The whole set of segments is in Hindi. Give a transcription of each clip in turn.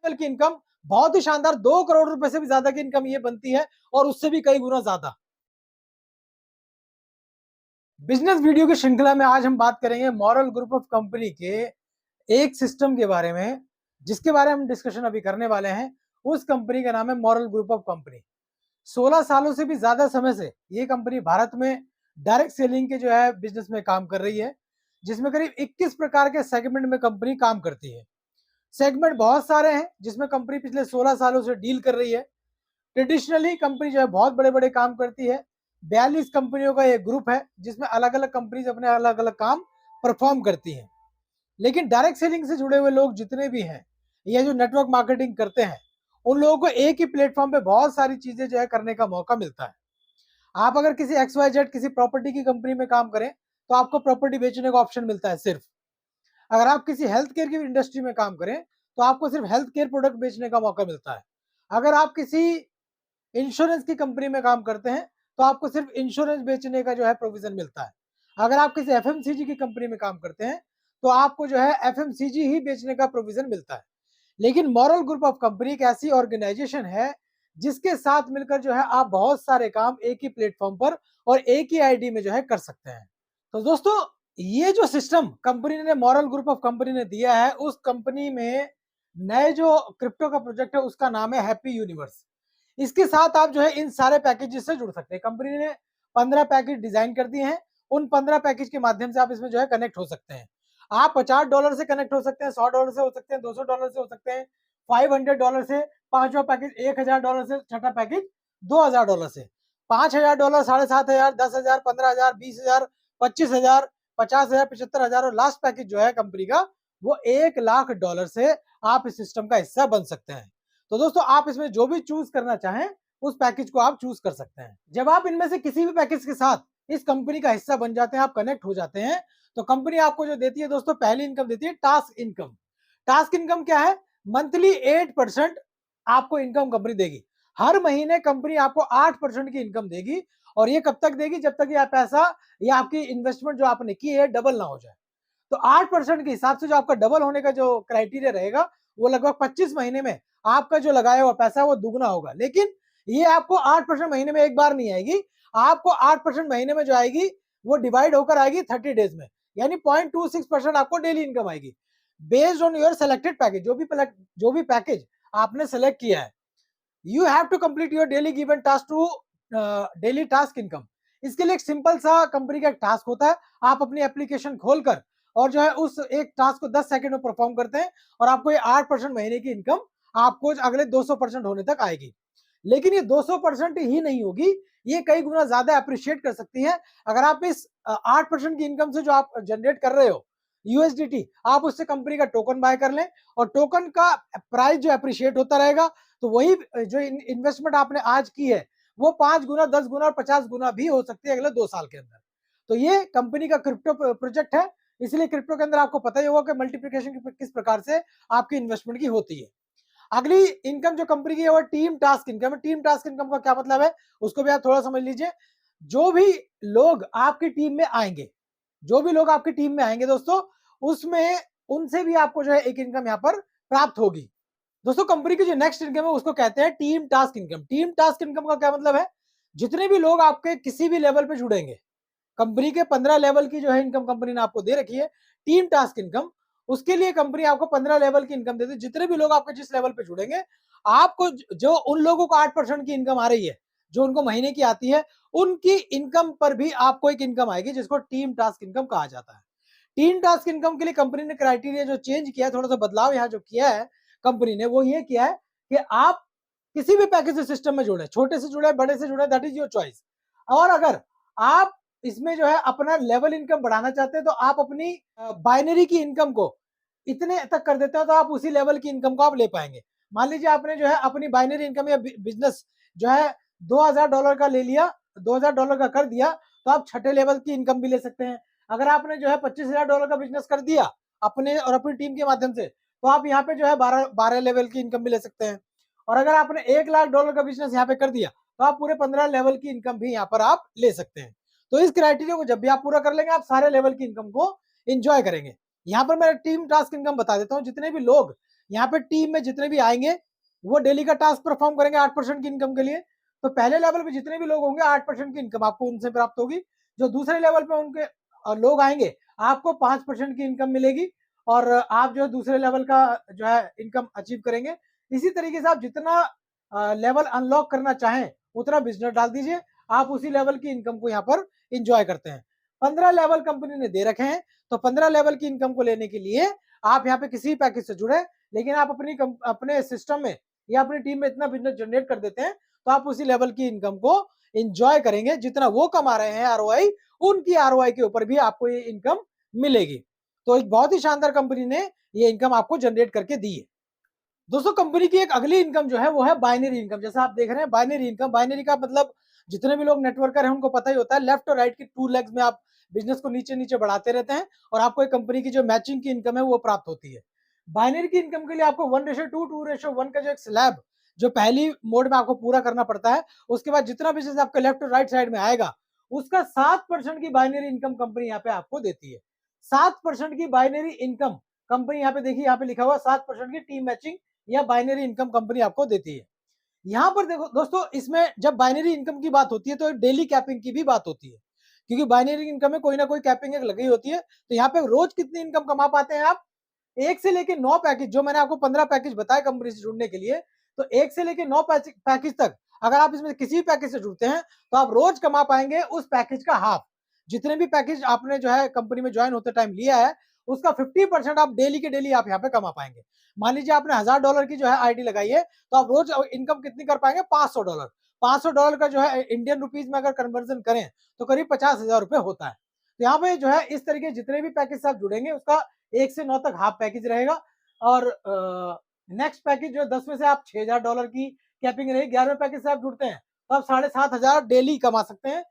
की इनकम बहुत ही शानदार 2 करोड़ रुपए से भी ज्यादा की इनकम ये बनती है और उससे भी कई गुना ज्यादा। बिजनेस वीडियो की श्रृंखला में आज हम बात करेंगे मॉरल ग्रुप ऑफ कंपनी के एक सिस्टम के बारे में, जिसके बारे में हम डिस्कशन अभी करने वाले हैं। उस कंपनी का नाम है मॉरल ग्रुप ऑफ कंपनी। 16 सालों से भी ज्यादा समय से ये कंपनी भारत में डायरेक्ट सेलिंग के जो है बिजनेस में काम कर रही है, जिसमें करीब 21 प्रकार के सेगमेंट में कंपनी काम करती है। सेगमेंट बहुत सारे हैं जिसमें कंपनी पिछले 16 सालों से डील कर रही है। ट्रेडिशनली कंपनी जो है बहुत बड़े बड़े काम करती है। 42 कंपनियों का एक ग्रुप है जिसमें अलग अलग कंपनीज अपने अलग अलग काम परफॉर्म करती हैं। लेकिन डायरेक्ट सेलिंग से जुड़े हुए लोग जितने भी हैं या जो नेटवर्क मार्केटिंग करते हैं, उन लोगों को एक ही प्लेटफॉर्म पे बहुत सारी चीजें जो है करने का मौका मिलता है। आप अगर किसी XYZ किसी प्रॉपर्टी की कंपनी में काम करें तो आपको प्रॉपर्टी बेचने का ऑप्शन मिलता है सिर्फ। अगर आप किसी हेल्थ केयर की इंडस्ट्री में काम करें तो आपको सिर्फ हेल्थ केयर प्रोडक्ट बेचने का मौका मिलता है। अगर आप किसी इंश्योरेंस की कंपनी में काम करते हैं तो आपको सिर्फ इंश्योरेंस बेचने का जो है प्रोविजन मिलता है। अगर आप किसी FMCG की कंपनी में काम करते हैं तो आपको जो है FMCG ही बेचने का प्रोविजन मिलता है। लेकिन मॉरल ग्रुप ऑफ कंपनी एक ऐसी ऑर्गेनाइजेशन है जिसके साथ मिलकर जो है आप बहुत सारे काम एक ही प्लेटफॉर्म पर और एक ही आईडी में जो है कर सकते हैं। तो दोस्तों, ये जो सिस्टम कंपनी ने मॉरल ग्रुप ऑफ कंपनी ने दिया है, उस कंपनी में नए जो क्रिप्टो का प्रोजेक्ट है उसका नाम है हैप्पी यूनिवर्स। इसके साथ आप जो है इन सारे पैकेजेस से जुड़ सकते हैं। कंपनी ने 15 पैकेज डिजाइन कर दिए हैं। उन 15 पैकेज के माध्यम से आप इसमें जो है कनेक्ट हो सकते हैं। आप $50 से कनेक्ट हो सकते हैं, $100 से हो सकते हैं, $200 से हो सकते हैं, $500 से, पांचवा पैकेज $1000 से, छठा पैकेज $2000 से, $5000, 7500, 10,000, 15,000, 20,000, 25,000, 50,000, 75,000 और लास्ट पैकेज जो है कंपनी का वो $1,00,000 से आप इस सिस्टम का हिस्सा बन सकते हैं। तो दोस्तों, आप इसमें जो भी चूज करना चाहें उस पैकेज को आप चूज कर सकते हैं। जब आप इनमें से किसी भी पैकेज के साथ इस कंपनी का हिस्सा बन जाते हैं, आप कनेक्ट हो जाते हैं, तो कंपनी आपको जो देती है दोस्तों, पहली इनकम देती है टास्क इनकम। टास्क इनकम क्या है? मंथली 8% आपको इनकम कंपनी देगी। हर महीने कंपनी आपको 8% की इनकम देगी। और ये कब तक देगी? जब तक ये पैसा या आपकी इन्वेस्टमेंट जो आपने की है डबल ना हो जाए। तो 8% के हिसाब से जो आपका डबल होने का जो क्राइटेरिया रहेगा, वो लगभग 25 महीने में आपका जो लगाया हुआ पैसा वो दुगना होगा। लेकिन ये आपको 8% महीने में एक बार नहीं आएगी। आपको 8% महीने में जो आएगी वो डिवाइड होकर आएगी 30 डेज में, यानी 0.26% आपको डेली इनकम आएगी based on your selected package. जो भी पैकेज आपने सेलेक्ट किया है, you have to complete your daily given task to daily task income. इसके लिए एक सिंपल सा कंपनी का एक टास्क होता है। आप अपनी एप्लीकेशन खोलकर और जो है उस एक टास्क को 10 सेकंड में परफॉर्म करते हैं और आपको ये 8% महीने की इनकम आपको अगले 200% होने तक आएगी। लेकिन ये 200% ही नहीं होगी, ये कई गुना ज्यादा अप्रिशिएट कर सकती है। अगर आप इस 8% की इनकम से जो आप जनरेट कर रहे हो USDT, आप उससे कंपनी का टोकन बाय कर लें और टोकन का प्राइस जो अप्रिशिएट होता रहेगा, तो वही जो इन्वेस्टमेंट आपने आज की है वो 5 गुना, 10 गुना और 50 गुना भी हो सकती है अगले 2 साल के अंदर। तो ये कंपनी का क्रिप्टो प्रोजेक्ट है। इसलिए क्रिप्टो के अंदर आपको पता ही होगा कि मल्टीप्लिकेशन किस प्रकार से आपकी इन्वेस्टमेंट की होती है। अगली इनकम जो कंपनी की है वो टीम टास्क इनकम है। टीम टास्क इनकम का क्या मतलब है, उसको भी आप थोड़ा समझ लीजिए। जो भी लोग आपकी टीम में आएंगे, जो भी लोग आपकी टीम में आएंगे दोस्तों, उसमें उनसे भी आपको जो है एक इनकम यहाँ पर प्राप्त होगी। दोस्तों, कंपनी की जो नेक्स्ट इनकम है उसको कहते हैं team task income. Team task income का क्या मतलब है? जितने भी लोग आपके किसी भी लेवल पे जुड़ेंगे, कंपनी के 15 लेवल की जो है इनकम कंपनी ने आपको दे रखी है टीम टास्क इनकम। उसके लिए कंपनी आपको 15 लेवल की इनकम देती है। जितने भी लोग आपके जिस लेवल पे जुड़ेंगे, आपको जो उन लोगों को 8% की इनकम आ रही है, जो उनको महीने की आती है, उनकी इनकम पर भी आपको एक इनकम आएगी जिसको टीम टास्क इनकम कहा जाता है। टीम टास्क इनकम के लिए कंपनी ने क्राइटेरिया जो चेंज किया है, थोड़ा सा बदलाव यहाँ जो किया है कंपनी ने, वो ये किया है कि आप किसी भी पैकेज सिस्टम में जुड़े, छोटे से जुड़े, बड़े से जुड़े, दैट इज योर चॉइस। और अगर आप इसमें जो है अपना लेवल इनकम बढ़ाना चाहते हैं तो आप अपनी बाइनरी की इनकम को इतने तक कर देते हो तो आप उसी लेवल की इनकम को आप ले पाएंगे। मान लीजिए आपने जो है अपनी बाइनरी इनकम या बिजनेस जो है $2000 का ले लिया, $2000 का कर दिया, तो आप छठे लेवल की इनकम भी ले सकते हैं। अगर आपने जो है $25,000 का बिजनेस कर दिया अपने और अपनी टीम के माध्यम से, तो आप यहाँ पे जो है 12 लेवल की इनकम भी ले सकते हैं। और अगर आपने $1,00,000 का बिजनेस यहाँ पे कर दिया, तो आप पूरे 15 लेवल की इनकम भी यहाँ पर आप ले सकते हैं। तो इस क्राइटेरिया को जब भी आप पूरा कर लेंगे, आप सारे लेवल की इनकम को एंजॉय करेंगे। यहाँ पर मैं टीम टास्क इनकम बता देता हूँ। जितने भी लोग यहाँ पे टीम में जितने भी आएंगे वो डेली का टास्क परफॉर्म करेंगे 8% की इनकम के लिए। तो पहले लेवल पे जितने भी लोग होंगे 8% की इनकम आपको उनसे प्राप्त होगी। जो दूसरे लेवल पे उनके लोग आएंगे आपको 5% की इनकम मिलेगी और आप जो दूसरे लेवल का जो है इनकम अचीव करेंगे। इसी तरीके से आप जितना लेवल अनलॉक करना चाहें उतना बिजनेस डाल दीजिए, आप उसी लेवल की इनकम को यहाँ पर इंजॉय करते हैं। 15 लेवल कंपनी ने दे रखे हैं, तो 15 लेवल की इनकम को लेने के लिए आप यहाँ पे किसी पैकेज से जुड़े, लेकिन आप अपने सिस्टम में या अपनी टीम में इतना बिजनेस जनरेट कर देते हैं तो आप उसी लेवल की इनकम को इंजॉय करेंगे। जितना वो कमा रहे हैं आरओआई, उनकी आरओआई के ऊपर भी आपको ये इनकम मिलेगी। तो एक बहुत ही शानदार कंपनी ने ये इनकम आपको जनरेट करके दी है। दोस्तों कंपनी की एक अगली इनकम जो है वो है बाइनरी इनकम। जैसा आप देख रहे हैं बाइनरी इनकम, बाइनरी का मतलब जितने भी लोग नेटवर्कर हैं उनको पता ही होता है, लेफ्ट और राइट की 2 लेग्स में आप बिजनेस को नीचे नीचे बढ़ाते रहते हैं और आपको एक कंपनी की जो मैचिंग की इनकम है वो प्राप्त होती है। बाइनरी की इनकम के लिए आपको 1:2, 2:1 का जो एक स्लैब जो पहली मोड में आपको पूरा करना पड़ता है, उसके बाद जितना बिजनेस आपके लेफ्ट और राइट साइड में आएगा उसका 7% की बाइनरी इनकम कंपनी यहाँ पे आपको देती है। 7% की बाइनरी इनकम कंपनी यहाँ पे देखिए, यहाँ पे लिखा हुआ 7% की टीम मैचिंग या बाइनरी इनकम कंपनी आपको देती है। यहाँ पर देखो दोस्तों, इसमें जब बाइनरी इनकम की बात होती है तो डेली कैपिंग की भी बात होती है, क्योंकि बाइनरी इनकम में कोई ना कोई कैपिंग एक लगी होती है। तो यहाँ पे रोज कितनी इनकम कमा पाते हैं आप? 1 से लेके 9 पैकेज, जो मैंने आपको 15 पैकेज बताए कंपनी से जुड़ने के लिए, तो 1 से लेके 9 पैकेज तक अगर आप इसमें किसी भी पैकेज से जुड़ते हैं तो आप रोज कमा पाएंगे उस पैकेज का हाफ। जितने भी पैकेज आपने जो है कंपनी में ज्वाइन होते टाइम लिया है उसका 50% आप डेली के डेली आप यहाँ पे कमा पाएंगे। मान लीजिए आपने $1000 की जो है आईडी लगाई है, तो आप रोज इनकम कितनी कर पाएंगे? $500। $500 का जो है इंडियन रुपीज में अगर कन्वर्जन करें तो करीब 50,000 रुपए होता है। तो यहाँ पे जो है इस तरीके जितने भी पैकेज आप जुड़ेंगे उसका 1 से 9 तक हाफ पैकेज रहेगा और नेक्स्ट पैकेज जो 10 में से आप $6000 की कैपिंग रहेगी। 11वें पैकेज से आप जुड़ते हैं तो आप 7500 डेली कमा सकते हैं।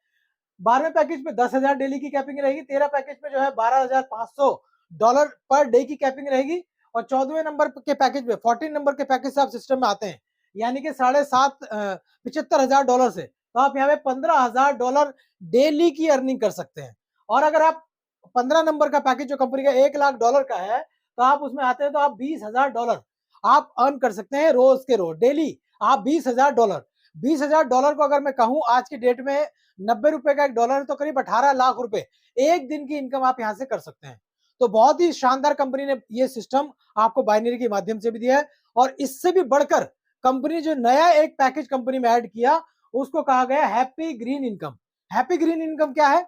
12वें पैकेज पे 10,000 डेली की कैपिंग रहेगी। 13 पैकेज पे जो है $12,500 पर डे की कैपिंग रहेगी और 14वें नंबर के पैकेज पे 14 नंबर के पैकेज से आप सिस्टम में आते हैं, यानी कि $7500 से तो आप यहाँ पे $15,000 डेली की अर्निंग कर सकते हैं। और अगर आप 15 नंबर का पैकेज जो कंपनी का $1,00,000 का है तो आप उसमें आते हैं तो आप $20,000 आप अर्न कर सकते हैं रोज के रोज डेली। आप $20,000 को अगर मैं कहूं आज की डेट में 90 रुपए का $1 है तो करीब 18 लाख रुपए एक दिन की इनकम आप यहां से कर सकते हैं। तो बहुत ही शानदार कंपनी ने ये सिस्टम आपको बाइनरी के माध्यम से भी दिया है। और इससे भी बढ़कर कंपनी जो नया एक पैकेज कंपनी में ऐड किया उसको कहा गया happy green income. Happy green income क्या है?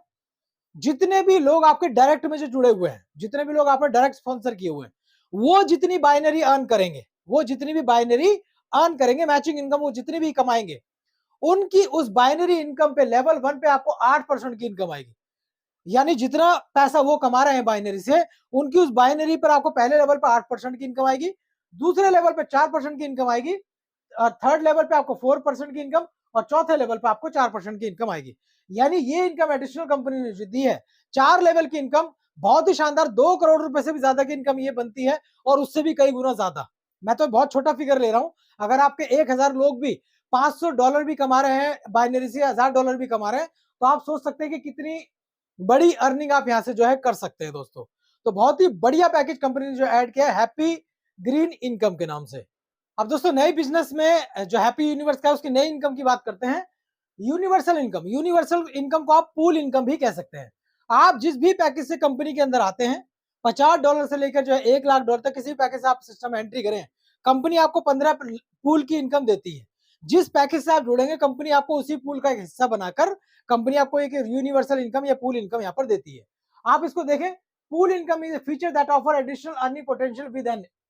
जितने भी लोग आपके डायरेक्ट में जो जुड़े हुए हैं, जितने भी लोग आपने डायरेक्ट स्पॉन्सर किए हुए हैं, वो जितनी बाइनरी अर्न करेंगे, वो जितनी भी बाइनरी अर्न करेंगे मैचिंग इनकम वो जितनी भी कमाएंगे, उनकी उस बाइनरी इनकम पे लेवल 1 पे आपको 8% की इनकम आएगी। यानी जितना पैसा वो कमा रहे हैं बाइनरी से, उनकी उस बाइनरी पर आपको पहले लेवल पर 8% की इनकम आएगी, दूसरे लेवल पे 4% की इनकम आएगी, थर्ड लेवल पे आपको 4% की इनकम और चौथे लेवल पे आपको 4% की इनकम आएगी। यानी ये इनकम एडिशनल कंपनी ने जो दी है 4 लेवल की इनकम, बहुत ही शानदार, 2 करोड़ रुपए से भी ज्यादा की इनकम ये बनती है और उससे भी कई गुना ज्यादा। मैं तो बहुत छोटा फिगर ले रहा हूं, अगर आपके 1000 लोग भी $500 भी कमा रहे हैं बाइनरी से, $1000 भी कमा रहे हैं, तो आप सोच सकते हैं कि कितनी बड़ी अर्निंग आप यहां से जो है कर सकते हैं दोस्तों। तो बहुत ही बढ़िया पैकेज कंपनी ने जो ऐड किया है हैप्पी ग्रीन इनकम के नाम से। अब दोस्तों नए बिजनेस में जो हैप्पी यूनिवर्स का है उसकी नई इनकम की बात करते हैं। यूनिवर्सल इनकम, यूनिवर्सल इनकम को आप पूल इनकम भी कह सकते हैं। आप जिस भी पैकेज से कंपनी के अंदर आते हैं, $50 से लेकर जो है $1,00,000 तक किसी पैकेज से आप सिस्टम में एंट्री करें, कंपनी आपको 15 पूल की इनकम देती है। जिस पैकेज से आप जुड़ेंगे कंपनी आपको उसी पूल का एक हिस्सा बनाकर कंपनी आपको एक यूनिवर्सल इनकम या पूल इनकम यहाँ पर देती है। आप इसको देखें, pool income is a feature that offer additional earning potential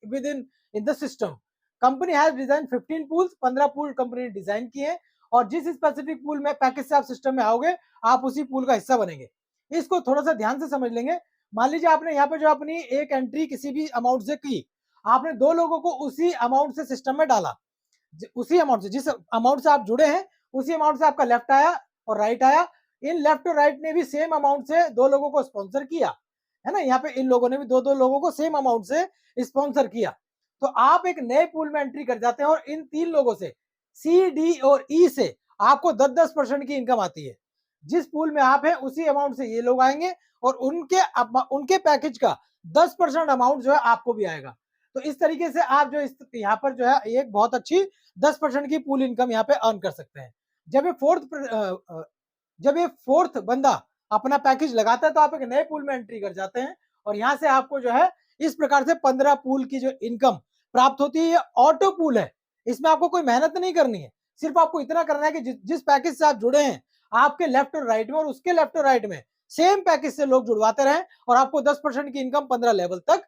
with in the system. Company has design 15 pools, 15 pool company ने डिजाइन किए और जिस स्पेसिफिक पूल में पैकेज से आप सिस्टम में आओगे आप उसी पूल का हिस्सा बनेंगे। इसको थोड़ा सा ध्यान से समझ लेंगे। मान लीजिए आपने यहाँ पे जो अपनी एक एंट्री किसी भी अमाउंट से की, आपने 2 लोगों को उसी अमाउंट से सिस्टम में डाला, उसी अमाउंट से, जिस अमाउंट से आप जुड़े हैं उसी अमाउंट से आपका लेफ्ट आया और राइट आया। इन लेफ्ट और राइट ने भी सेम अमाउंट से 2 लोगों को स्पॉन्सर किया है ना, यहाँ पे इन लोगों ने भी 2-2 लोगों को सेम अमाउंट से स्पॉन्सर किया। तो आप एक नए पूल में एंट्री कर जाते हैं और इन 3 लोगों से, सी, डी और ई से आपको 10-10% की इनकम आती है। जिस पूल में आप हैं उसी अमाउंट से ये लोग आएंगे और उनके पैकेज का 10% अमाउंट जो है आपको भी आएगा। तो इस तरीके से आप जो इस यहाँ पर जो है एक बहुत अच्छी 10% की पूल इनकम यहाँ पे अर्न कर सकते हैं। जब ये फोर्थ बंदा अपना पैकेज लगाता है तो आप एक नए पूल में एंट्री कर जाते हैं और यहाँ से आपको जो है इस प्रकार से 15 पूल की जो इनकम प्राप्त होती है। ये ऑटो पूल है, इसमें आपको कोई मेहनत नहीं करनी है, सिर्फ आपको इतना करना है कि जिस पैकेज से आप जुड़े हैं आपके लेफ्ट और राइट में और उसके लेफ्ट और राइट में सेम पैकेज से लोग जुड़वाते रहें और आपको 10% की इनकम 15 लेवल तक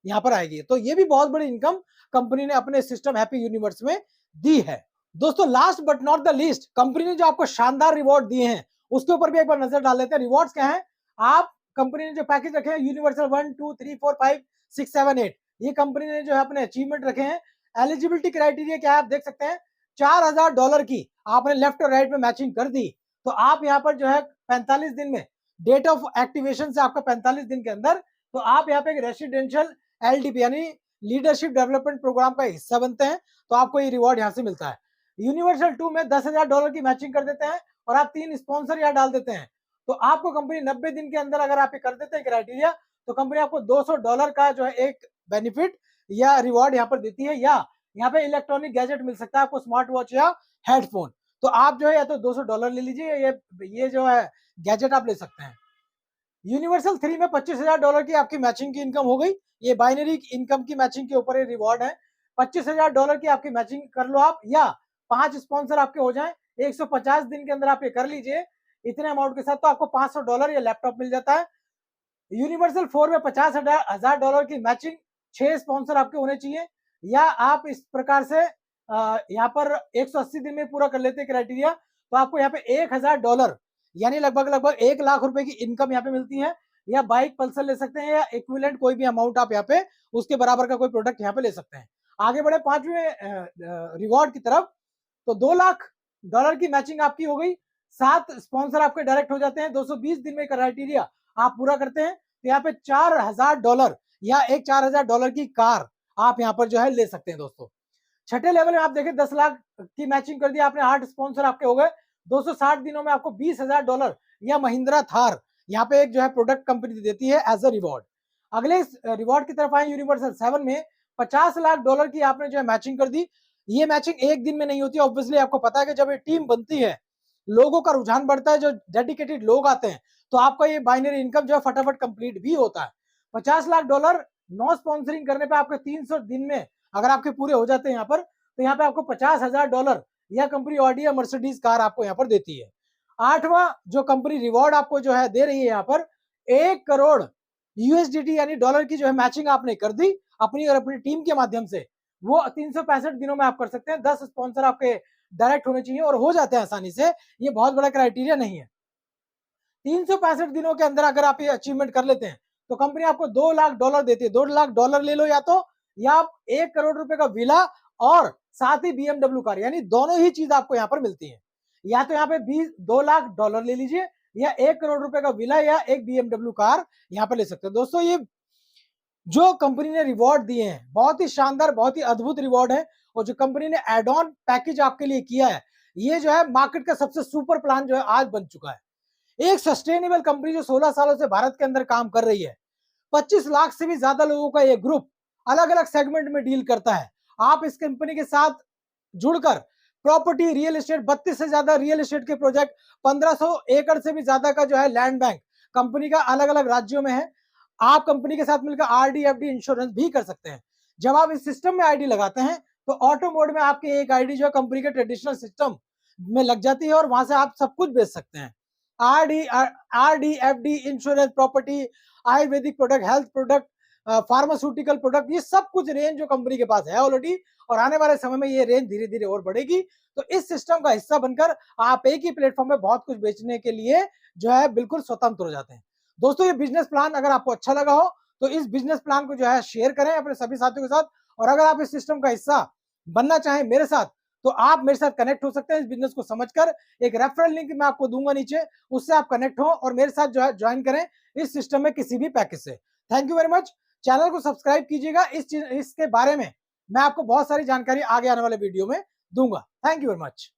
यहाँ पर आएगी। तो ये भी बहुत बड़ी इनकम कंपनी ने अपने सिस्टम हैप्पी यूनिवर्स में दी है। दोस्तों last but not the least, company ने जो आपको शानदार रिवॉर्ड दिए हैं उसके ऊपर भी एक बार नजर डाल लेते हैं। रिवॉर्ड्स क्या है? आप कंपनी ने जो पैकेज रखे हैं यूनिवर्सल 1 2 3 4 5 6 7 8, ये कंपनी ने जो है अपने अचीवमेंट रखे हैं। एलिजिबिलिटी क्राइटेरिया क्या है आप देख सकते हैं, $4000 की आपने लेफ्ट और राइट में मैचिंग कर दी तो आप यहाँ पर जो है 45 दिन में, डेट ऑफ एक्टिवेशन से आपका 45 दिन के अंदर, तो आप यहाँ पे एक रेसिडेंशियल LDP यानी लीडरशिप डेवलपमेंट प्रोग्राम का हिस्सा बनते हैं, तो आपको ये रिवॉर्ड यहाँ से मिलता है। यूनिवर्सल 2 में $10,000 की मैचिंग कर देते हैं और आप 3 स्पॉन्सर यहाँ डाल देते हैं, तो आपको कंपनी 90 दिन के अंदर अगर आप ये कर देते हैं क्राइटेरिया, तो कंपनी आपको $200 का जो है एक बेनिफिट या रिवॉर्ड यहाँ पर देती है, या यहाँ पे इलेक्ट्रॉनिक गैजेट मिल सकता है आपको, स्मार्ट वॉच या हेडफोन। तो आप जो है या तो $200 ले लीजिए, ये जो है गैजेट आप ले सकते हैं। यूनिवर्सल 3 में $25,000 की आपकी मैचिंग की इनकम हो गई। ये बाइनरी इनकम की मैचिंग के ऊपर ये रिवॉर्ड है। $25,000 की आपकी मैचिंग कर लो आप, या 5 स्पॉन्सर आपके हो जाएं 150 दिन के अंदर आप ये कर लीजिए इतने अमाउंट के साथ, तो आपको $500 या लैपटॉप मिल जाता है। यूनिवर्सल 4 में $50,000 की मैचिंग, 6 स्पॉन्सर आपके होने चाहिए, या आप इस प्रकार से यहाँ पर 180 दिन में पूरा कर लेते हैं क्राइटेरिया, तो आपको यहाँ पे $1,000 यानी लगभग 1 लाख रुपए की इनकम यहाँ पे मिलती है। या बाइक पल्सर ले सकते हैं, या इक्विवेलेंट कोई भी अमाउंट आप यहाँ पे उसके बराबर का कोई प्रोडक्ट यहाँ पे ले सकते हैं। आगे बढ़े 5वें रिवॉर्ड की तरफ, तो $2 लाख की मैचिंग आपकी हो गई, 7 स्पॉन्सर आपके डायरेक्ट हो जाते हैं, 220 दिन में क्राइटेरिया आप पूरा करते हैं, तो यहाँ पे $4,000 या एक $4,000 की कार आप यहाँ पर जो है ले सकते हैं। दोस्तों छठे लेवल में आप देखें 10 लाख की मैचिंग कर दी आपने, 8 स्पॉन्सर आपके हो गए, 260 दिनों में आपको $20,000 या महिंद्रा थार यहाँ पे एक जो है प्रोडक्ट कंपनी देती है एज अ रिवॉर्ड। अगले रिवॉर्ड की तरफ आए, यूनिवर्सल 7 में $50 लाख की आपने जो है मैचिंग कर दी। ये मैचिंग एक दिन में नहीं होती, ऑब्वियसली आपको पता है कि जब ये टीम बनती है, लोगों का रुझान बढ़ता है, जो डेडिकेटेड लोग आते हैं, तो आपका ये बाइनरी इनकम जो है फटाफट कंप्लीट भी होता है। $50 लाख नो स्पॉन्सरिंग करने पे आपके 300 दिन में अगर आपके पूरे हो जाते हैं यहाँ पर, तो यहाँ पे आपको $50,000 या कंपनी ऑडी या मर्सिडीज कार आपको यहाँ पर देती है। 8वां जो कंपनी रिवॉर्ड आपको जो है दे रही है यहाँ पर, 1 करोड़ USDT यानी डॉलर की जो है मैचिंग आपने कर दी अपनी और अपनी टीम के माध्यम से, वो 365 दिनों में आप कर सकते हैं। 10 स्पॉन्सर आपके डायरेक्ट होने चाहिए और हो जाते हैं आसानी से, ये बहुत बड़ा क्राइटेरिया नहीं है। 365 दिनों के अंदर अगर आप ये अचीवमेंट कर लेते हैं तो कंपनी आपको $2 लाख देती है। $2 लाख ले लो, या आप 1 करोड़ रुपए का विला और साथ ही BMW कार, यानी दोनों ही चीज आपको यहाँ पर मिलती है। या तो यहाँ पे $2 लाख ले लीजिए, या 1 करोड़ रुपए का विला या एक BMW कार यहाँ पर ले सकते हैं। दोस्तों ये जो कंपनी ने रिवॉर्ड दिए हैं बहुत ही शानदार, बहुत ही अद्भुत रिवॉर्ड है, और जो कंपनी ने एड ऑन पैकेज आपके लिए किया है, ये जो है मार्केट का सबसे सुपर प्लान जो है आज बन चुका है। एक सस्टेनेबल कंपनी जो 16 सालों से भारत के अंदर काम कर रही है, 25 लाख से भी ज्यादा लोगों का ये ग्रुप अलग अलग सेगमेंट में डील करता है। आप इस कंपनी के साथ जुड़कर प्रॉपर्टी, रियल एस्टेट, 32 से ज्यादा रियल एस्टेट के प्रोजेक्ट, 1500 एकड़ से भी ज्यादा का जो है लैंड बैंक कंपनी का अलग अलग राज्यों में है। आप कंपनी के साथ मिलकर RD FD इंश्योरेंस भी कर सकते हैं। जब आप इस सिस्टम में आईडी लगाते हैं तो ऑटो मोड में आपकी एक आईडी जो है कंपनी के ट्रेडिशनल सिस्टम में लग जाती है और वहां से आप सब कुछ बेच सकते हैं। RD FD insurance, property, Ayurvedic product, health product, pharmaceutical product, ये सब कुछ रेंज जो कंपनी के पास है ऑलरेडी, और आने वाले समय में ये रेंज धीरे धीरे और बढ़ेगी। तो इस सिस्टम का हिस्सा बनकर आप एक ही प्लेटफॉर्म में बहुत कुछ बेचने के लिए जो है बिल्कुल स्वतंत्र हो जाते हैं। दोस्तों ये बिजनेस प्लान अगर आपको अच्छा लगा हो तो इस बिजनेस प्लान को जो है शेयर करें अपने सभी साथियों के साथ, और अगर आप इस सिस्टम का हिस्सा बनना चाहें मेरे साथ, तो आप मेरे साथ कनेक्ट हो सकते हैं इस बिजनेस को समझकर। एक रेफरल लिंक मैं आपको दूंगा नीचे, उससे आप कनेक्ट हो और मेरे साथ जो है ज्वाइन करें इस सिस्टम में किसी भी पैकेज से। Thank you very much. Channel को सब्सक्राइब कीजिएगा, इसके बारे में मैं आपको बहुत सारी जानकारी आगे आने वाले वीडियो में दूंगा। Thank you very much.